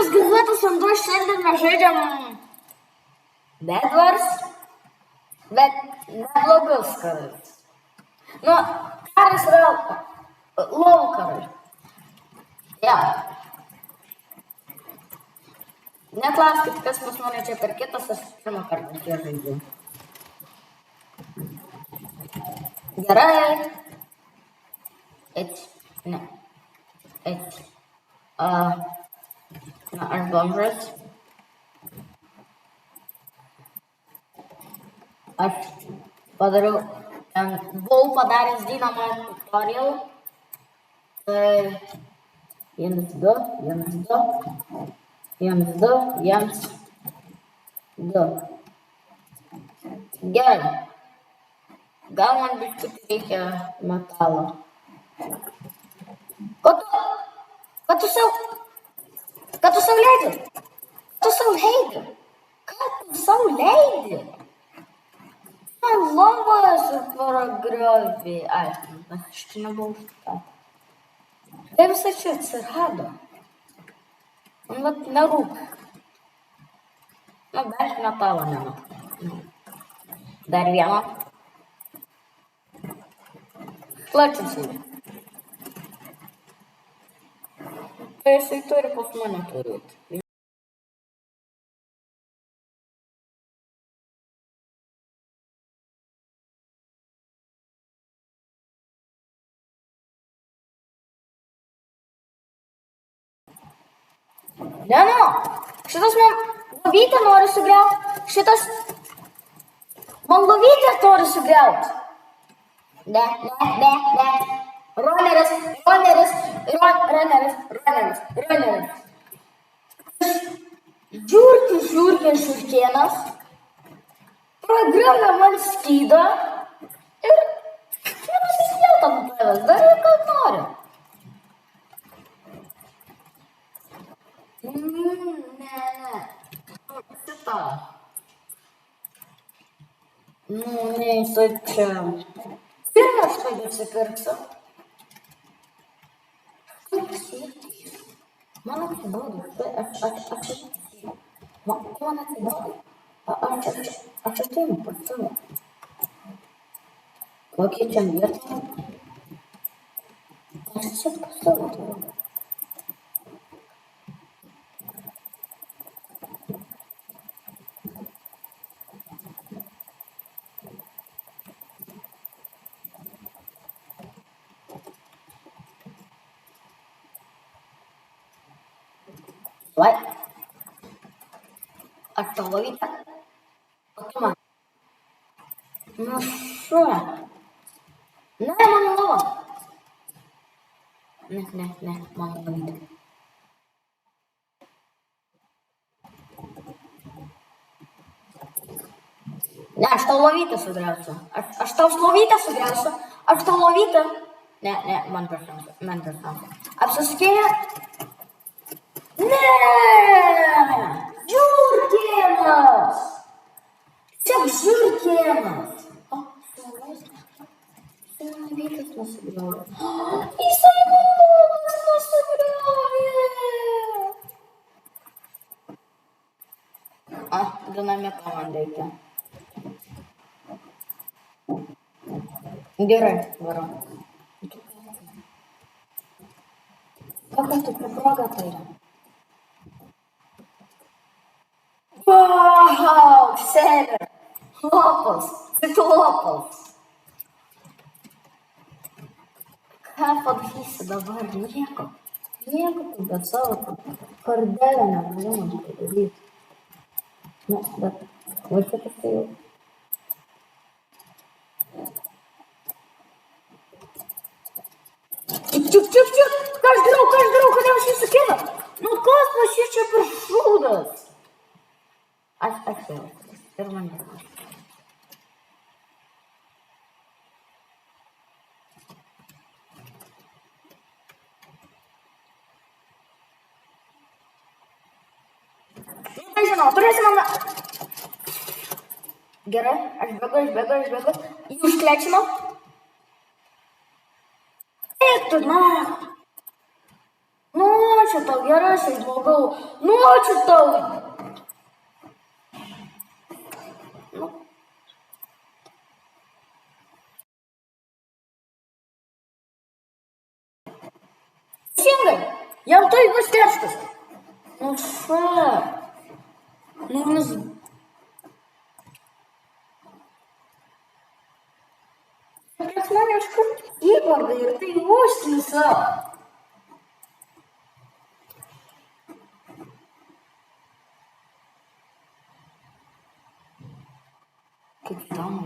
Jūros gazuotas vanduo, šiandien mes žaidžiam Bedwars, bet neblogus karus. Nu, karas yra LOL karai. Ja. Neklauskit, kas pas mane čia per kitas, aš pirmą kartą čia žaidžiu. Gerai. Ne. Na, aš bomžas. Aš padariau, buvau padaręs Dynamite tutorial. Tai 1, 2, 1, 2. 1, 2, 1, 2. Gerai. Gal man biškutį reikia metalo. Ką tu sau leidi? Ką tu sau leidi? Man lovas paragriovė. Ai, aš čia nebuvau užtikata. Tai visai čia atsirado. Man vat nerūpi. Nu, bent metalo nematau. Dar vieną. Plačiai. Tai jisai turi pas mane turėti. Ne, šitas man lovytę nori sugriauti. Man lovytę nori sugriauti. Ne. Runeris. Žiurkėnas pragriovė man skydą ir nusispjauta ant tavęs. Darai, ką nori. Ne. Šitą. Neįsai čia. Ir aš tai atsipirksiu. Man atsibodo. Man atsibodo. Aš ateinu pas tave. Pakeičiam vietą. Aš čia pas tave turiu. Vai. Aš tau lovytę. O tu man. Nu šo. Ne, mano lova. Ne, mano lovytę. Ne, aš tau lovytę sugriausiu. Aš tau lovytę. Ne, man per šansą. Apsisukėlė. Ne! Žiurkėnas! Čia žiurkėnas! O, vykas nusigriovė. Jisai mums nusigriovė! Dinamitą man reikia. Gerai, varom. Kokia tu proga tai yra? Wow, serio. Lopas. Ką padarysi dabar? Nieko tu be savo kordelę negalima padaryti. Nu, bet vaikas tai jau. Čiuk. Ką aš darau, kodėl aš jį sukėlę? Nu, kas pas jį čia per šūdas? Aš jau. Ir man nežinau. Nežinau, turėsi man... Gerai, aš bėgu. Jį užklečino. Eik tu, na. Nu, aš ačiū tau, gerasis žmogau. Nu, ačiū tau. Nu. Teisingai, jam tai bus kerštas. Nu, ša. Nu, vis. Prieš mane iškart įvardai ir tai užknisa. Kaip įdomu.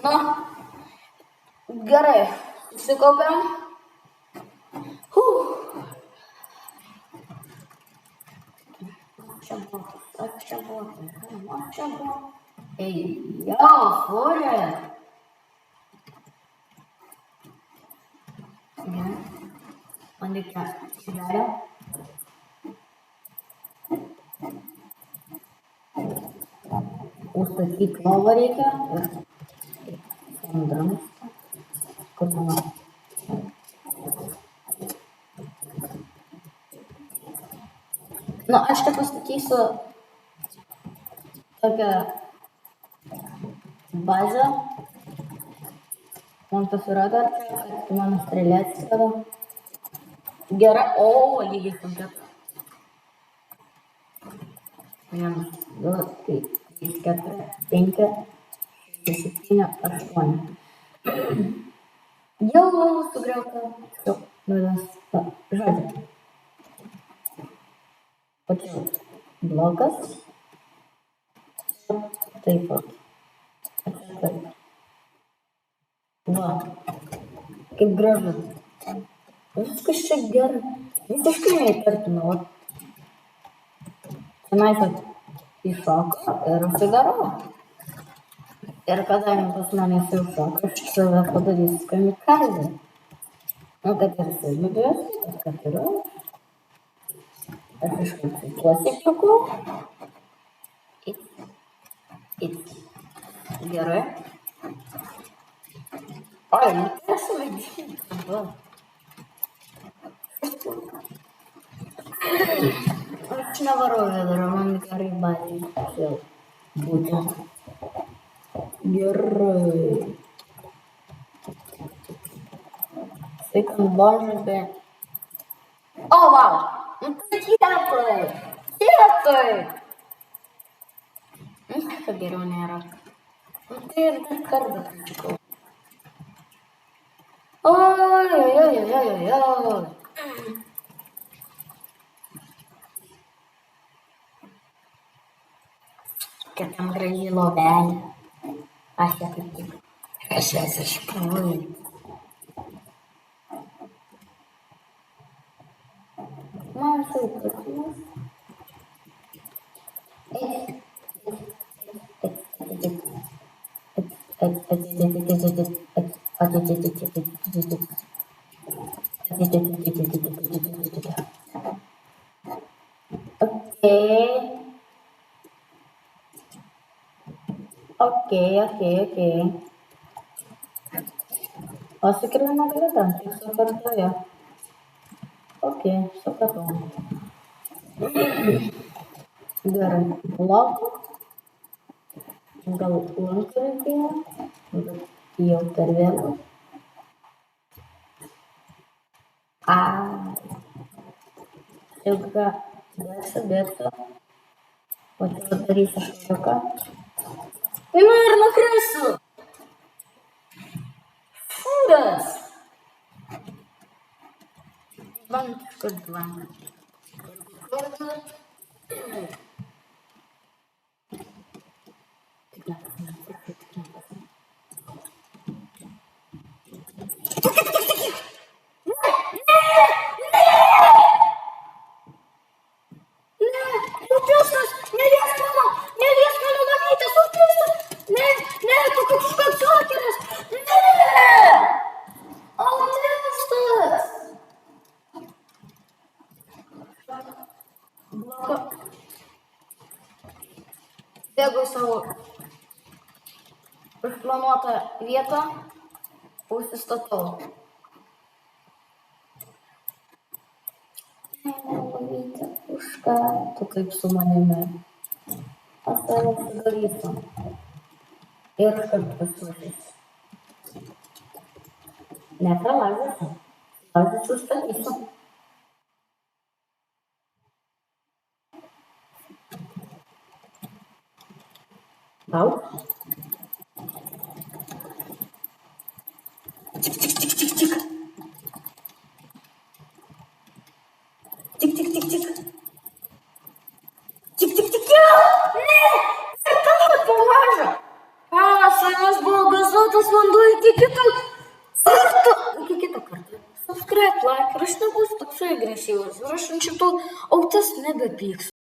Na, gerai, susikaupiam. Čia buvo. Ei, jo, furė. Gerai. Man reikia šivelio. Užstatyti lovą reikia. Ir drams. Kur mano? Nu, aš čia pastatysiu tokią bazę. Man pasirodo, kad mano strėlė atsirado. Gerai, o, lygiai kompletą. 1, 2, 3, 4, 5, 6, 7, 8. Jau lovų sugriauta. Žodžiu. Pačiau blokas. Taip pat. Va. Kaip gražu. Viskas čia gerai. Visiškai neįtartina. Tenai kad įšoka ir užsidarau. Ir kadangi pas mane įšoka, aš save padarysiu kamikazę. Nu, kad ir savybios, kad ir aš. Aš kažkaip plasikiuku. Gerai. Oi, nu tai esu vaidinti. Aš nevarau vedro, man gerai bazė. Jau būtent. Gerai. Sveikam božai. O, vau. Nu tai kietai. Kietai. Kad geriau nėra. Nu tai ir dar kartą prašykau. Oi. Kad tam gražiai lovelė. Aš ją kaip tik. Aš jas išpūju. Man taip patiks. Okay. O sikirna negali ten, tik sukartoja. Okay, supratau. Gerai, laukiu. Gal lanką reikėjo, bet jau per vėlu. Ilga, bėgsiu. O čia darysiu šaliuką. Nu ir nukrisiu. Šūdas. Kur dvanga. ласка, бігай сavo išplanuotą vietą, užsistatau. Mamyte, už ką tu taip su manimi? Aš tave sudarysiu. Ir iškart pasiūlysiu. Nepralaidysiu. Lazdą sustatysiu. Tau? Tik, tik, tik, tik, tik. Tik, tik, tik, tik. Tik, tik, tik, jau! Ne! Sertalas pamažu! Pasakas buvo gazuotas vanduo iki kito karto. Subscribe, like, ir aš nebūsiu toksai agresyvus. Ir aš ant šito autės nebepyksiu.